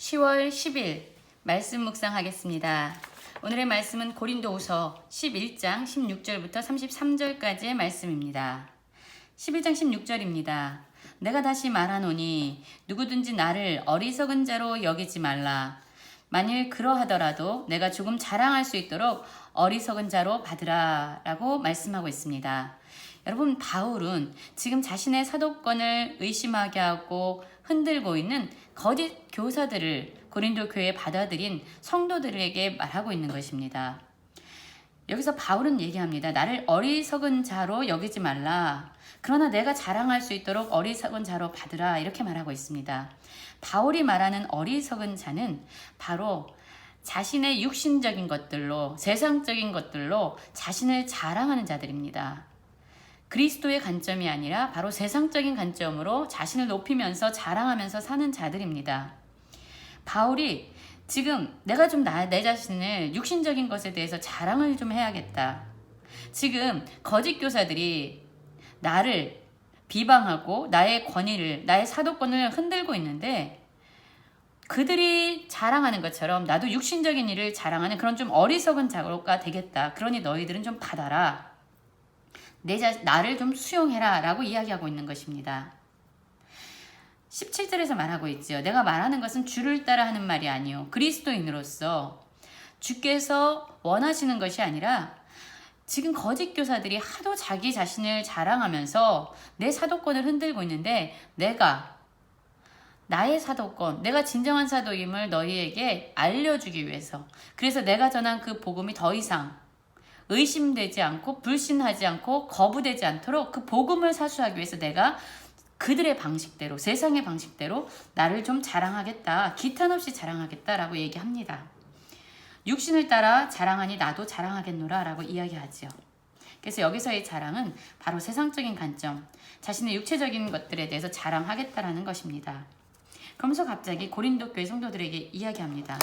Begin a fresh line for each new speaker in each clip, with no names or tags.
10월 10일 말씀 묵상하겠습니다. 오늘의 말씀은 고린도후서 11장 16절부터 33절까지의 말씀입니다. 11장 16절입니다. 내가 다시 말하노니 누구든지 나를 어리석은 자로 여기지 말라. 만일 그러하더라도 내가 조금 자랑할 수 있도록 어리석은 자로 받으라 라고 말씀하고 있습니다. 여러분, 바울은 지금 자신의 사도권을 의심하게 하고 흔들고 있는 거짓 교사들을 고린도 교회에 받아들인 성도들에게 말하고 있는 것입니다. 여기서 바울은 얘기합니다. 나를 어리석은 자로 여기지 말라. 그러나 내가 자랑할 수 있도록 어리석은 자로 받으라. 이렇게 말하고 있습니다. 바울이 말하는 어리석은 자는 바로 자신의 육신적인 것들로, 세상적인 것들로 자신을 자랑하는 자들입니다. 그리스도의 관점이 아니라 바로 세상적인 관점으로 자신을 높이면서 자랑하면서 사는 자들입니다. 바울이 지금 내가 좀 내 자신을 육신적인 것에 대해서 자랑을 좀 해야겠다. 지금 거짓 교사들이 나를 비방하고 나의 권위를, 나의 사도권을 흔들고 있는데 그들이 자랑하는 것처럼 나도 육신적인 일을 자랑하는 그런 좀 어리석은 자가 되겠다. 그러니 너희들은 좀 받아라. 나를 좀 수용해라 라고 이야기하고 있는 것입니다. 17절에서 말하고 있죠. 내가 말하는 것은 주를 따라 하는 말이 아니요 그리스도인으로서 주께서 원하시는 것이 아니라 지금 거짓 교사들이 하도 자기 자신을 자랑하면서 내 사도권을 흔들고 있는데 나의 사도권, 내가 진정한 사도임을 너희에게 알려주기 위해서, 그래서 내가 전한 그 복음이 더 이상 의심되지 않고 불신하지 않고 거부되지 않도록 그 복음을 사수하기 위해서 내가 그들의 방식대로, 세상의 방식대로 나를 좀 자랑하겠다, 기탄 없이 자랑하겠다라고 얘기합니다. 육신을 따라 자랑하니 나도 자랑하겠노라 라고 이야기하죠. 그래서 여기서의 자랑은 바로 세상적인 관점, 자신의 육체적인 것들에 대해서 자랑하겠다라는 것입니다. 그러면서 갑자기 고린도 교회 성도들에게 이야기합니다.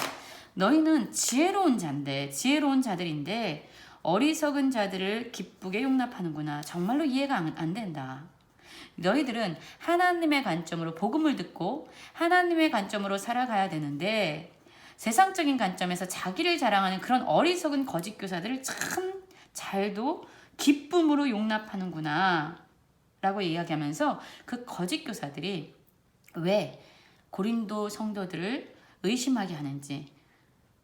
너희는 지혜로운 자들인데 어리석은 자들을 기쁘게 용납하는구나. 정말로 이해가 안 된다. 너희들은 하나님의 관점으로 복음을 듣고 하나님의 관점으로 살아가야 되는데 세상적인 관점에서 자기를 자랑하는 그런 어리석은 거짓 교사들을 참 잘도 기쁨으로 용납하는구나 라고 이야기하면서 그 거짓 교사들이 왜 고린도 성도들을 의심하게 하는지,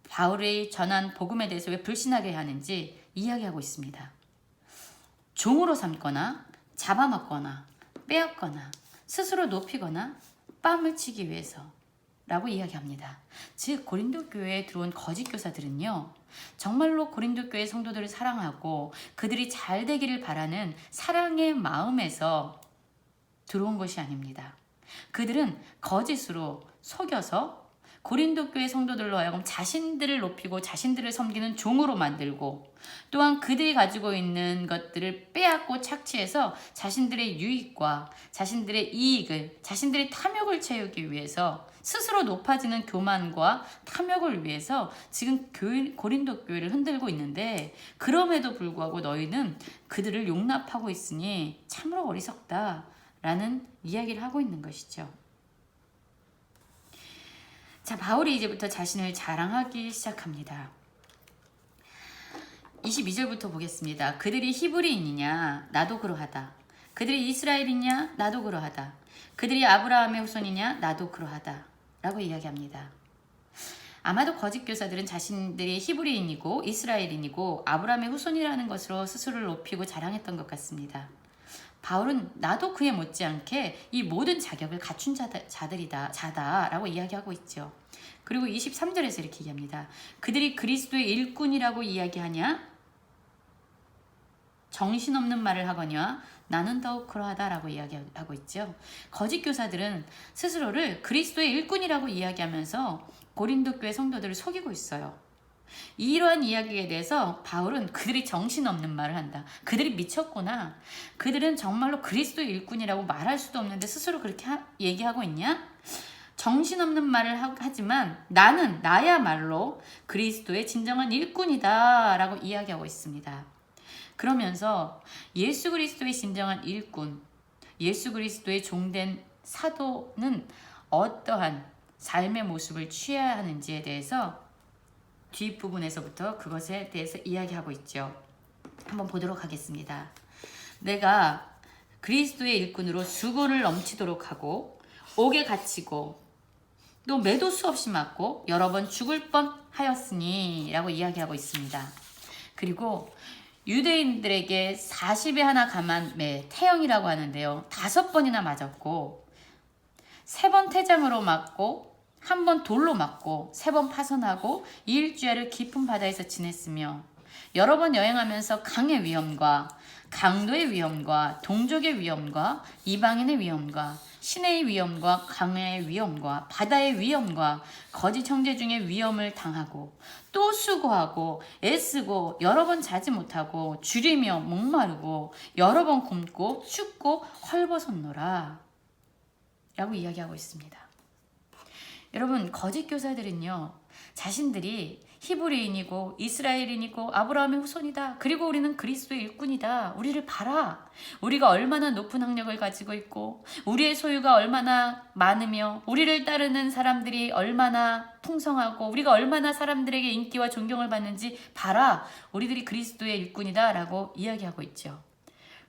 바울의 전한 복음에 대해서 왜 불신하게 하는지 이야기하고 있습니다. 종으로 삼거나 잡아먹거나 빼앗거나 스스로 높이거나 뺨을 치기 위해서 라고 이야기합니다. 즉 고린도 교회에 들어온 거짓 교사들은요, 정말로 고린도 교회 성도들을 사랑하고 그들이 잘 되기를 바라는 사랑의 마음에서 들어온 것이 아닙니다. 그들은 거짓으로 속여서 고린도 교회 성도들로 하여금 자신들을 높이고 자신들을 섬기는 종으로 만들고, 또한 그들이 가지고 있는 것들을 빼앗고 착취해서 자신들의 유익과 자신들의 이익을, 자신들의 탐욕을 채우기 위해서 스스로 높아지는 교만과 탐욕을 위해서 지금 고린도 교회를 흔들고 있는데, 그럼에도 불구하고 너희는 그들을 용납하고 있으니 참으로 어리석다라는 이야기를 하고 있는 것이죠. 자, 바울이 이제부터 자신을 자랑하기 시작합니다. 22절부터 보겠습니다. 그들이 히브리인이냐? 나도 그러하다. 그들이 이스라엘이냐? 나도 그러하다. 그들이 아브라함의 후손이냐? 나도 그러하다. 라고 이야기합니다. 아마도 거짓 교사들은 자신들이 히브리인이고 이스라엘인이고 아브라함의 후손이라는 것으로 스스로를 높이고 자랑했던 것 같습니다. 바울은 나도 그에 못지않게 이 모든 자격을 갖춘 자다라고 이야기하고 있죠. 그리고 23절에서 이렇게 얘기합니다. 그들이 그리스도의 일꾼이라고 이야기하냐? 정신없는 말을 하거니와 나는 더욱 그러하다라고 이야기하고 있죠. 거짓 교사들은 스스로를 그리스도의 일꾼이라고 이야기하면서 고린도 교회 성도들을 속이고 있어요. 이러한 이야기에 대해서 바울은 그들이 정신없는 말을 한다. 그들이 미쳤구나. 그들은 정말로 그리스도의 일꾼이라고 말할 수도 없는데 스스로 그렇게 얘기하고 있냐? 정신없는 말을 하지만 나야말로 그리스도의 진정한 일꾼이다 라고 이야기하고 있습니다. 그러면서 예수 그리스도의 진정한 일꾼, 예수 그리스도의 종된 사도는 어떠한 삶의 모습을 취해야 하는지에 대해서 뒷부분에서부터 그것에 대해서 이야기하고 있죠. 한번 보도록 하겠습니다. 내가 그리스도의 일꾼으로 수고를 넘치도록 하고 옥에 갇히고 또 매도 수없이 맞고 여러 번 죽을 뻔하였으니 라고 이야기하고 있습니다. 그리고 유대인들에게 40에 하나 감한 매, 태형이라고 하는데요. 5번이나 맞았고 3번 태장으로 맞고 1번 돌로 맞고 3번 파선하고 일주일을 깊은 바다에서 지냈으며 여러 번 여행하면서 강의 위험과 강도의 위험과 동족의 위험과 이방인의 위험과 시내의 위험과 강의 위험과 바다의 위험과 거짓 형제 중에 위험을 당하고 또 수고하고 애쓰고 여러 번 자지 못하고 줄이며 목마르고 여러 번 굶고 춥고 헐벗었노라 라고 이야기하고 있습니다. 여러분, 거짓 교사들은요, 자신들이 히브리인이고 이스라엘인이고 아브라함의 후손이다. 그리고 우리는 그리스도의 일꾼이다. 우리를 봐라. 우리가 얼마나 높은 학력을 가지고 있고 우리의 소유가 얼마나 많으며 우리를 따르는 사람들이 얼마나 풍성하고 우리가 얼마나 사람들에게 인기와 존경을 받는지 봐라. 우리들이 그리스도의 일꾼이다 라고 이야기하고 있죠.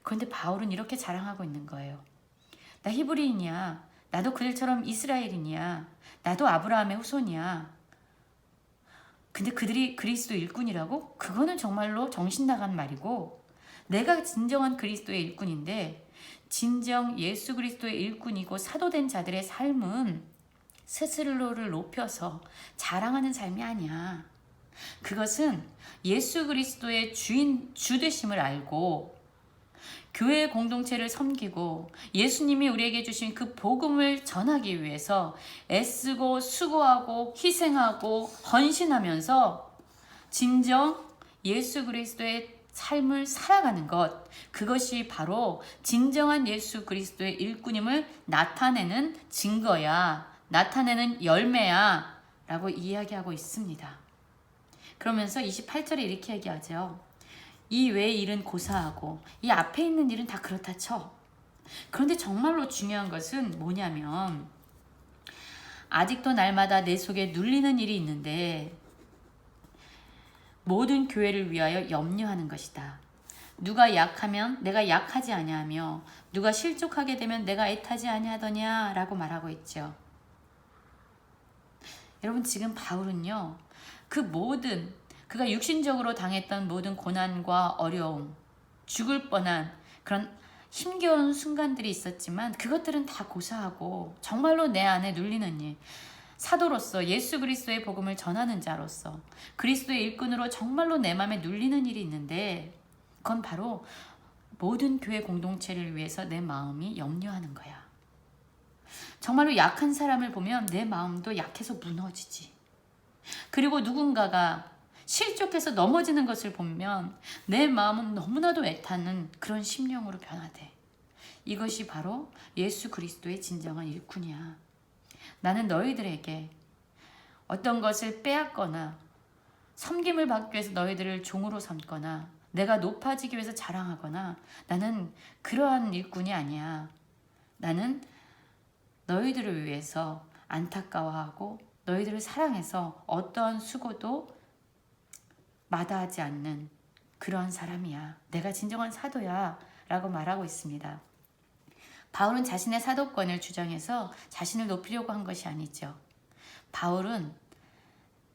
그런데 바울은 이렇게 자랑하고 있는 거예요. 나 히브리인이야. 나도 그들처럼 이스라엘인이야. 나도 아브라함의 후손이야. 근데 그들이 그리스도 일꾼이라고? 그거는 정말로 정신 나간 말이고, 내가 진정한 그리스도의 일꾼인데 진정 예수 그리스도의 일꾼이고 사도된 자들의 삶은 스스로를 높여서 자랑하는 삶이 아니야. 그것은 예수 그리스도의 주 되심을 알고 교회 공동체를 섬기고 예수님이 우리에게 주신 그 복음을 전하기 위해서 애쓰고 수고하고 희생하고 헌신하면서 진정 예수 그리스도의 삶을 살아가는 것, 그것이 바로 진정한 예수 그리스도의 일꾼임을 나타내는 증거야, 나타내는 열매야 라고 이야기하고 있습니다. 그러면서 28절에 이렇게 얘기하죠. 이 외의 일은 고사하고 이 앞에 있는 일은 다 그렇다 쳐. 그런데 정말로 중요한 것은 뭐냐면 아직도 날마다 내 속에 눌리는 일이 있는데 모든 교회를 위하여 염려하는 것이다. 누가 약하면 내가 약하지 아니하며 누가 실족하게 되면 내가 애타지 아니하더냐 라고 말하고 있죠. 여러분, 지금 바울은요, 그가 육신적으로 당했던 모든 고난과 어려움, 죽을 뻔한 그런 힘겨운 순간들이 있었지만 그것들은 다 고사하고 정말로 내 안에 눌리는 일, 사도로서 예수 그리스도의 복음을 전하는 자로서 그리스도의 일꾼으로 정말로 내 마음에 눌리는 일이 있는데 그건 바로 모든 교회 공동체를 위해서 내 마음이 염려하는 거야. 정말로 약한 사람을 보면 내 마음도 약해서 무너지지. 그리고 누군가가 실족해서 넘어지는 것을 보면 내 마음은 너무나도 애타는 그런 심령으로 변화돼. 이것이 바로 예수 그리스도의 진정한 일꾼이야. 나는 너희들에게 어떤 것을 빼앗거나 섬김을 받기 위해서 너희들을 종으로 삼거나 내가 높아지기 위해서 자랑하거나 나는 그러한 일꾼이 아니야. 나는 너희들을 위해서 안타까워하고 너희들을 사랑해서 어떠한 수고도 마다하지 않는 그러한 사람이야. 내가 진정한 사도야 라고 말하고 있습니다. 바울은 자신의 사도권을 주장해서 자신을 높이려고 한 것이 아니죠. 바울은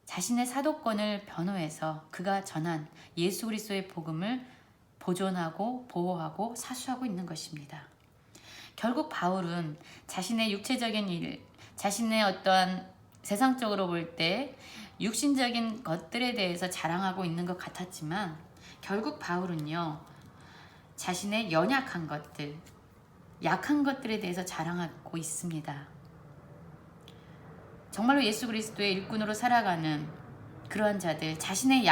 자신의 사도권을 변호해서 그가 전한 예수 그리스도의 복음을 보존하고 보호하고 사수하고 있는 것입니다. 결국 바울은 자신의 육체적인 일, 자신의 어떠한 세상적으로 볼 때 육신적인 것들에 대해서 자랑하고 있는 것 같았지만 결국 바울은요, 자신의 연약한 것들, 약한 것들에 대해서 자랑하고 있습니다. 정말로 예수 그리스도의 일꾼으로 살아가는 그러한 자들, 자신의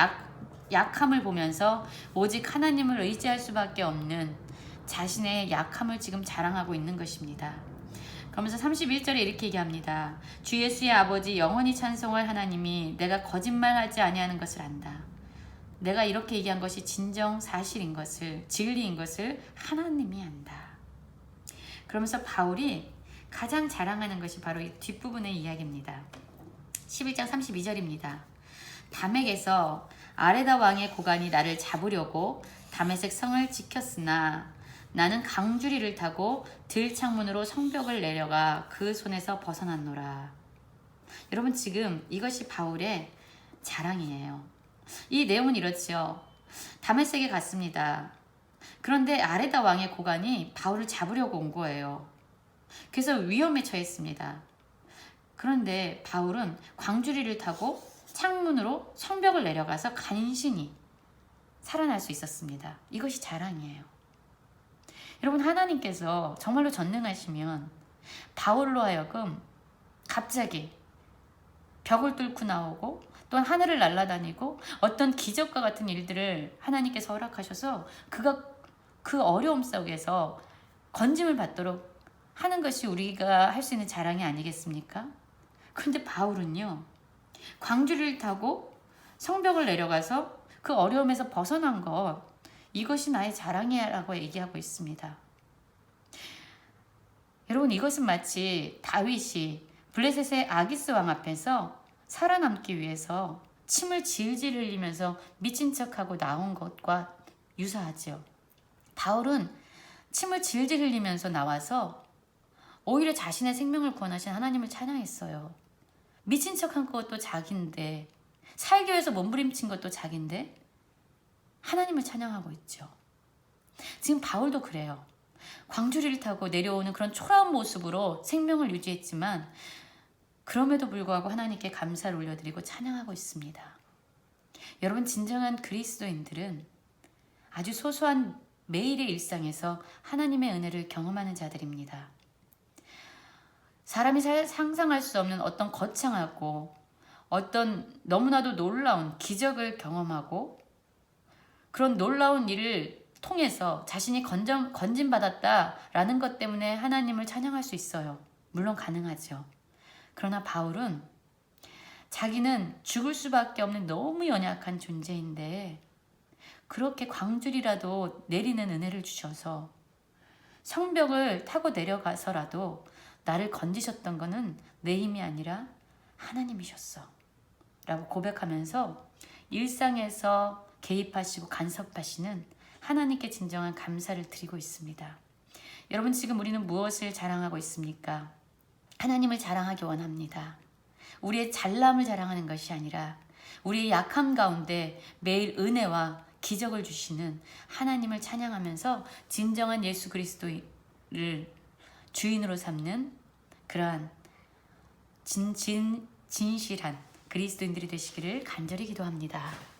약함을 보면서 오직 하나님을 의지할 수밖에 없는 자신의 약함을 지금 자랑하고 있는 것입니다. 그러면서 31절에 이렇게 얘기합니다. 주 예수의 아버지 영원히 찬송할 하나님이 내가 거짓말하지 아니하는 것을 안다. 내가 이렇게 얘기한 것이 진정 사실인 것을, 진리인 것을 하나님이 안다. 그러면서 바울이 가장 자랑하는 것이 바로 이 뒷부분의 이야기입니다. 11장 32절입니다. 다멕에서 아레다 왕의 고관이 나를 잡으려고 다메섹 성을 지켰으나 나는 강주리를 타고 들창문으로 성벽을 내려가 그 손에서 벗어났노라. 여러분, 지금 이것이 바울의 자랑이에요. 이 내용은 이렇지요. 다메섹에 갔습니다. 그런데 아레다 왕의 고관이 바울을 잡으려고 온 거예요. 그래서 위험에 처했습니다. 그런데 바울은 광주리를 타고 창문으로 성벽을 내려가서 간신히 살아날 수 있었습니다. 이것이 자랑이에요. 여러분, 하나님께서 정말로 전능하시면 바울로 하여금 갑자기 벽을 뚫고 나오고 또한 하늘을 날아다니고 어떤 기적과 같은 일들을 하나님께서 허락하셔서 그가 그 어려움 속에서 건짐을 받도록 하는 것이 우리가 할 수 있는 자랑이 아니겠습니까? 그런데 바울은요, 광주리를 타고 성벽을 내려가서 그 어려움에서 벗어난 것, 이것이 나의 자랑이라고 얘기하고 있습니다. 여러분, 이것은 마치 다윗이 블레셋의 아기스 왕 앞에서 살아남기 위해서 침을 질질 흘리면서 미친 척하고 나온 것과 유사하죠. 바울은 침을 질질 흘리면서 나와서 오히려 자신의 생명을 구원하신 하나님을 찬양했어요. 미친 척한 것도 자기인데, 살기 위해서 몸부림친 것도 자기인데 하나님을 찬양하고 있죠. 지금 바울도 그래요. 광주리를 타고 내려오는 그런 초라한 모습으로 생명을 유지했지만 그럼에도 불구하고 하나님께 감사를 올려드리고 찬양하고 있습니다. 여러분, 진정한 그리스도인들은 아주 소소한 매일의 일상에서 하나님의 은혜를 경험하는 자들입니다. 사람이 상상할 수 없는 어떤 거창하고 어떤 너무나도 놀라운 기적을 경험하고 그런 놀라운 일을 통해서 자신이 건진받았다라는 것 때문에 하나님을 찬양할 수 있어요. 물론 가능하죠. 그러나 바울은 자기는 죽을 수밖에 없는 너무 연약한 존재인데 그렇게 광주리라도 내리는 은혜를 주셔서 성벽을 타고 내려가서라도 나를 건지셨던 것은 내 힘이 아니라 하나님이셨어 라고 고백하면서 일상에서 개입하시고 간섭하시는 하나님께 진정한 감사를 드리고 있습니다. 여러분, 지금 우리는 무엇을 자랑하고 있습니까? 하나님을 자랑하기 원합니다. 우리의 잘남을 자랑하는 것이 아니라 우리의 약함 가운데 매일 은혜와 기적을 주시는 하나님을 찬양하면서 진정한 예수 그리스도를 주인으로 삼는 그러한 진실한 그리스도인들이 되시기를 간절히 기도합니다.